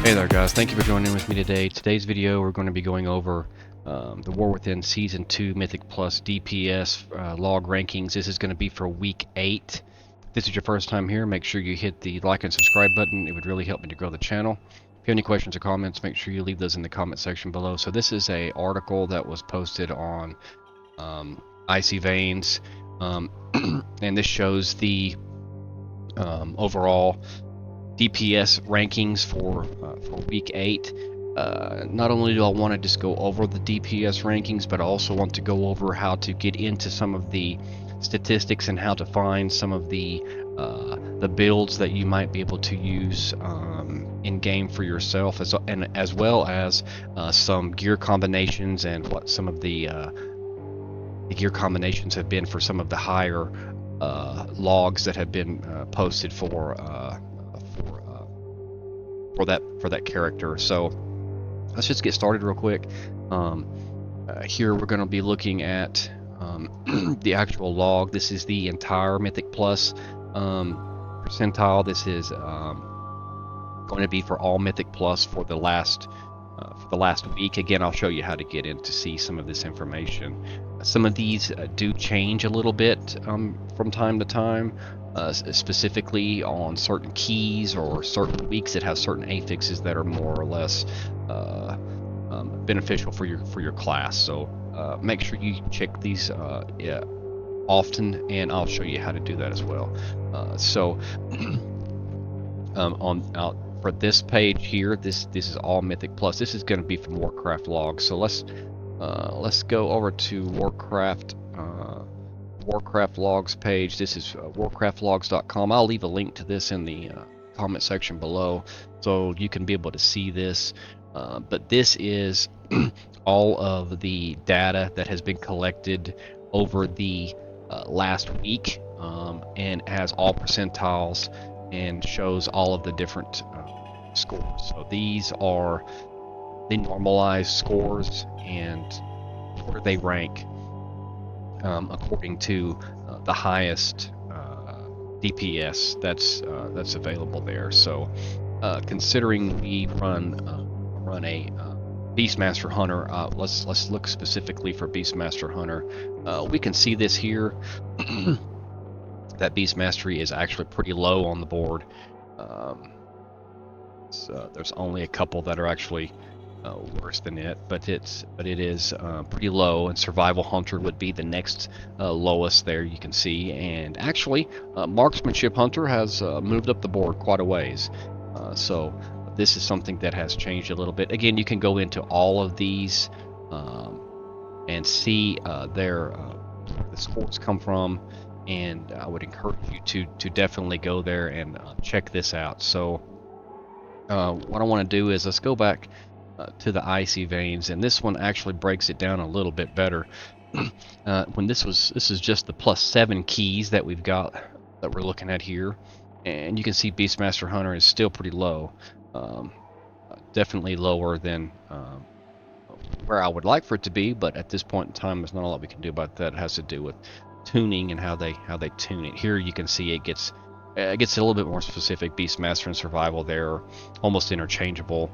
Hey there guys, thank you for joining with me today. Today's video we're going to be going over the War Within Season 2 Mythic Plus DPS log rankings. This is going to be for week 8. If this is your first time here, make sure you hit the like and subscribe button. It would really help me to grow the channel. If you have any questions or comments, make sure you leave those in the comment section below. So this is a article that was posted on Icy Veins, and this shows the overall DPS rankings for week 8. Not only do I want to just go over the DPS rankings, but I also want to go over how to get into some of the statistics and how to find some of the builds that you might be able to use in game for yourself, as well as some gear combinations and what some of the gear combinations have been for some of the higher logs that have been posted for that character. So let's just get started real quick. Here we're going to be looking at the actual log. This is the entire Mythic Plus percentile. This is going to be for all Mythic Plus for the last week. Again, I'll show you how to get in to see some of this information. Some of these do change a little bit from time to time. Specifically on certain keys or certain weeks, it has certain affixes that are more or less beneficial for your class. So make sure you check these often, and I'll show you how to do that as well. For this page here, this is all Mythic Plus. This is going to be from Warcraft logs. So let's go over to Warcraft logs page. This is warcraftlogs.com. I'll leave a link to this in the comment section below so you can be able to see this. But this is all of the data that has been collected over the last week, and has all percentiles and shows all of the different scores. So these are the normalized scores and where they rank according to the highest DPS that's available there. So considering we run a Beastmaster Hunter, let's look specifically for Beastmaster Hunter. We can see this here that Beast Mastery is actually pretty low on the board. So there's only a couple that are actually worse than it, but it is pretty low, and Survival Hunter would be the next lowest there, you can see. And actually Marksmanship Hunter has moved up the board quite a ways. So this is something that has changed a little bit. Again, you can go into all of these and see where the scores come from, and I would encourage you to definitely go there and check this out. So what I want to do is let's go back to the Icy Veins, and this one actually breaks it down a little bit better. When this is just the +7 keys that we've got that we're looking at here, and you can see Beastmaster Hunter is still pretty low, definitely lower than where I would like for it to be, but at this point in time there's not a lot we can do about that. It has to do with tuning and how they tune it. Here you can see it gets a little bit more specific. Beastmaster and Survival, they're almost interchangeable,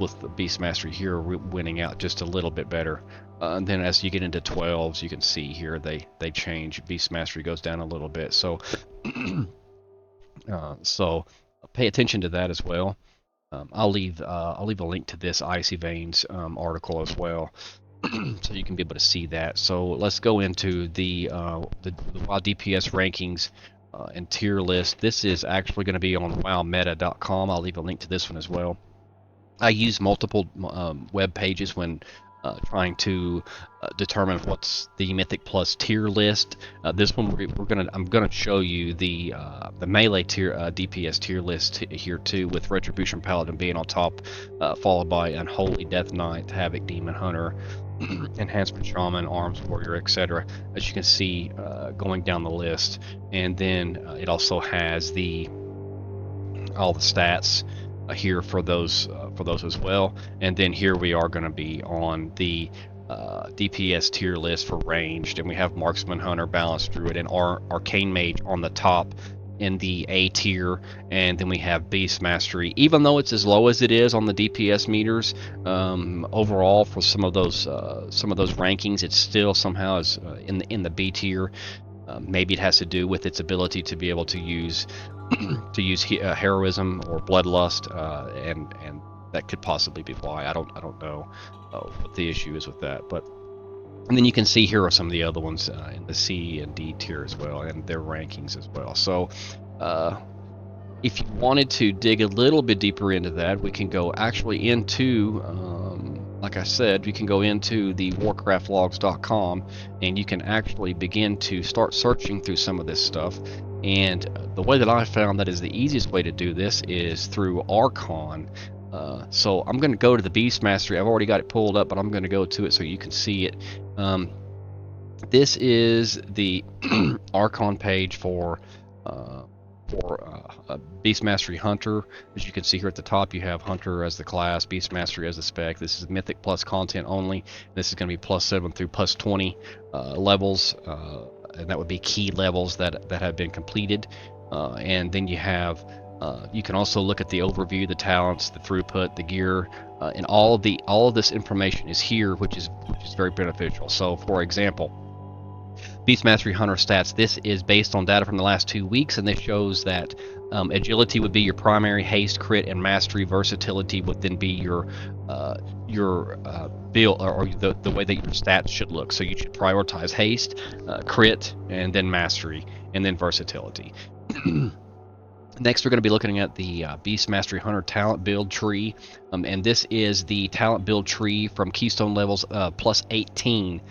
with the Beastmaster here winning out just a little bit better. And then as you get into 12s, you can see here they change. Beastmastery goes down a little bit. So so pay attention to that as well. I'll leave a link to this Icy Veins article as well, so you can be able to see that. So let's go into the WoW DPS rankings and tier list. This is actually going to be on wowmeta.com. I'll leave a link to this one as well. I use multiple web pages when trying to determine what's the Mythic Plus tier list. This one I'm gonna show you the melee tier DPS tier list here too, with Retribution Paladin being on top, followed by Unholy Death Knight, Havoc Demon Hunter, Enhancement Shaman, Arms Warrior, etc. As you can see, going down the list, and then it also has all the stats here for those as well. And then here we are going to be on the DPS tier list for ranged, and we have Marksman Hunter, Balanced Druid, and Arcane Mage on the top in the A tier, and then we have Beast Mastery. Even though it's as low as it is on the DPS meters, overall for some of those rankings, it's still somehow is in the B tier. Maybe it has to do with its ability to be able to use heroism or bloodlust, and that could possibly be why. I don't know what the issue is with that, but. And then you can see here are some of the other ones in the C and D tier as well, and their rankings as well. So if you wanted to dig a little bit deeper into that, we can go actually into, like I said, you can go into the warcraftlogs.com, and you can actually begin to start searching through some of this stuff. And the way that I found that is the easiest way to do this is through Archon. So I'm going to go to the Beast Mastery. I've already got it pulled up, but I'm going to go to it so you can see it. This is the Archon page for Beast Mastery Hunter. As you can see here at the top, you have Hunter as the class, Beast Mastery as the spec. This is Mythic Plus content only. This is going to be +7 through +20 levels, and that would be key levels that have been completed. And then you have you can also look at the overview, the talents, the throughput, the gear, and all of this information is here, which is very beneficial. So, for example, Beast Mastery Hunter stats. This is based on data from the last 2 weeks, and this shows that agility would be your primary, haste, crit, and mastery. Versatility would then be your build, or the way that your stats should look. So you should prioritize haste, crit, and then mastery, and then versatility. Next, we're going to be looking at the Beast Mastery Hunter talent build tree, and this is the talent build tree from Keystone levels +18.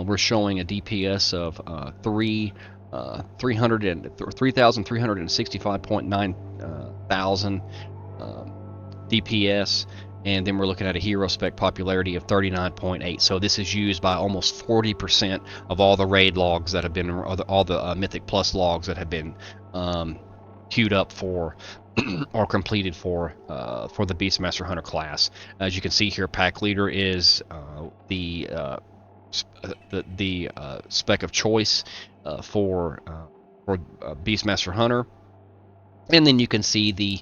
We're showing a DPS of 3,365.9 thousand DPS, and then we're looking at a hero spec popularity of 39.8. So this is used by almost 40% of all the raid logs that have been, all the Mythic Plus logs that have been queued up for or completed for the Beastmaster Hunter class. As you can see here, pack leader is the spec of choice for Beastmaster Hunter, and then you can see the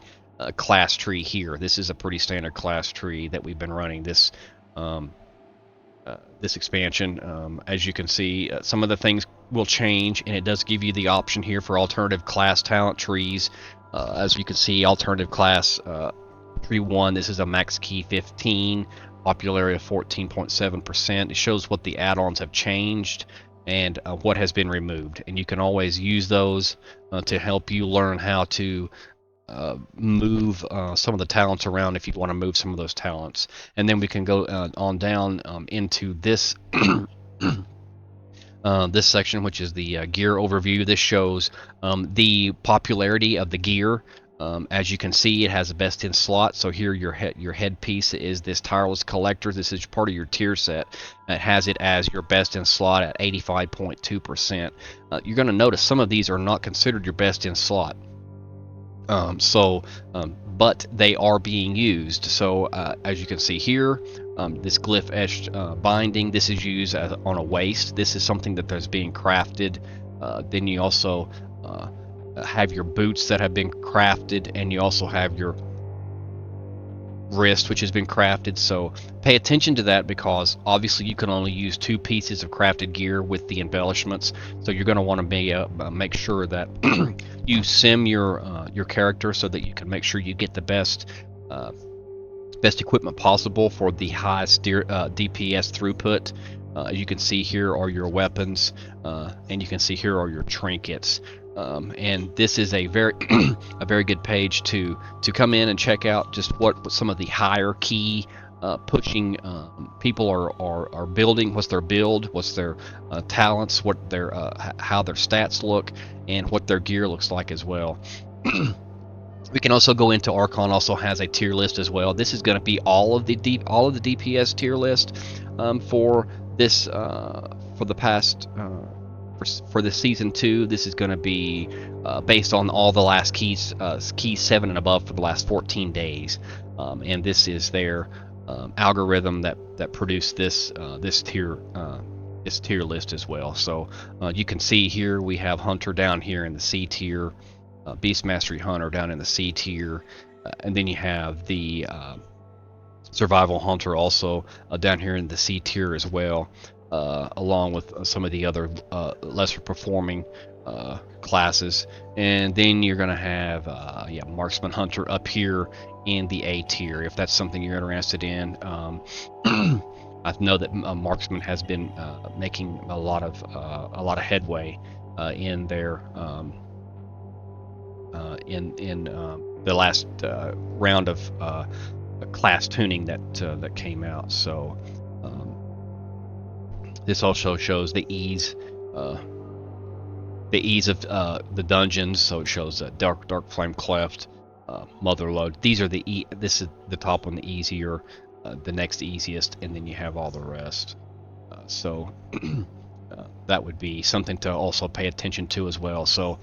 class tree here. This is a pretty standard class tree that we've been running this this expansion. As you can see, some of the things will change, and it does give you the option here for alternative class talent trees. As you can see, alternative class tree 1, this is a max key 15, popularity of 14.7%. It shows what the add-ons have changed and what has been removed, and you can always use those to help you learn how to move some of the talents around if you want to move some of those talents. And then we can go on down into this this section, which is the gear overview. This shows the popularity of the gear. As you can see, it has a best in slot. So here your headpiece is this Tireless Collector. This is part of your tier set. It has it as your best in slot at 85.2%. You're going to notice some of these are not considered your best in slot. But they are being used. So as you can see here, this glyph etched binding, this is used on a waist. This is something that is being crafted. Then you also have your boots that have been crafted, and you also have your wrist, which has been crafted. So pay attention to that, because obviously you can only use 2 pieces of crafted gear with the embellishments. So you're going to want to make sure that you sim your character so that you can make sure you get the best equipment possible for the highest DPS throughput. You can see here are your weapons, and you can see here are your trinkets. And this is a very a very good page to come in and check out just what some of the higher key pushing people are building. What's their build, what's their talents, what their how their stats look, and what their gear looks like as well. We can also go into Archon. Also has a tier list as well. This is going to be all of the DPS tier list for this for the past for the season 2. This is going to be based on all the last keys 7 and above for the last 14 days, and this is their algorithm that produced this tier list as well. So you can see here we have Hunter down here in the C tier. Beast Mastery Hunter down in the C tier, and then you have the Survival Hunter also down here in the C tier as well, along with some of the other lesser performing classes. And then you're going to have Marksman Hunter up here in the A tier, if that's something you're interested in. I know that Marksman has been making a lot of headway in their in the last round of class tuning that came out. So this also shows the ease of the dungeons. So it shows Dark Flame Cleft, Motherlode. These are this is the top one, the easier, the next easiest, and then you have all the rest. So that would be something to also pay attention to as well. So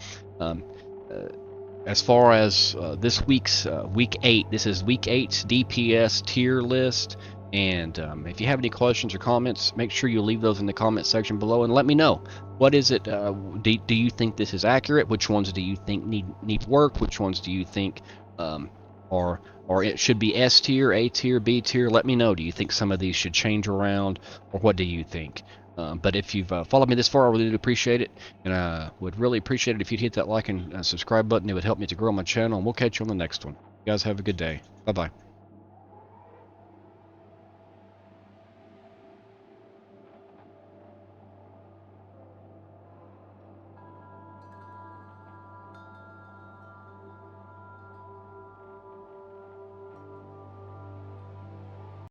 as far as this week's week 8, this is week 8's DPS tier list. And if you have any questions or comments, make sure you leave those in the comment section below and let me know. What is it? Do you think this is accurate? Which ones do you think need work? Which ones do you think or it should be S tier, A tier, B tier? Let me know. Do you think some of these should change around, or what do you think? But if you've followed me this far, I really appreciate it, and I would really appreciate it if you'd hit that like and subscribe button. It would help me to grow my channel, and we'll catch you on the next one. You guys have a good day. Bye-bye.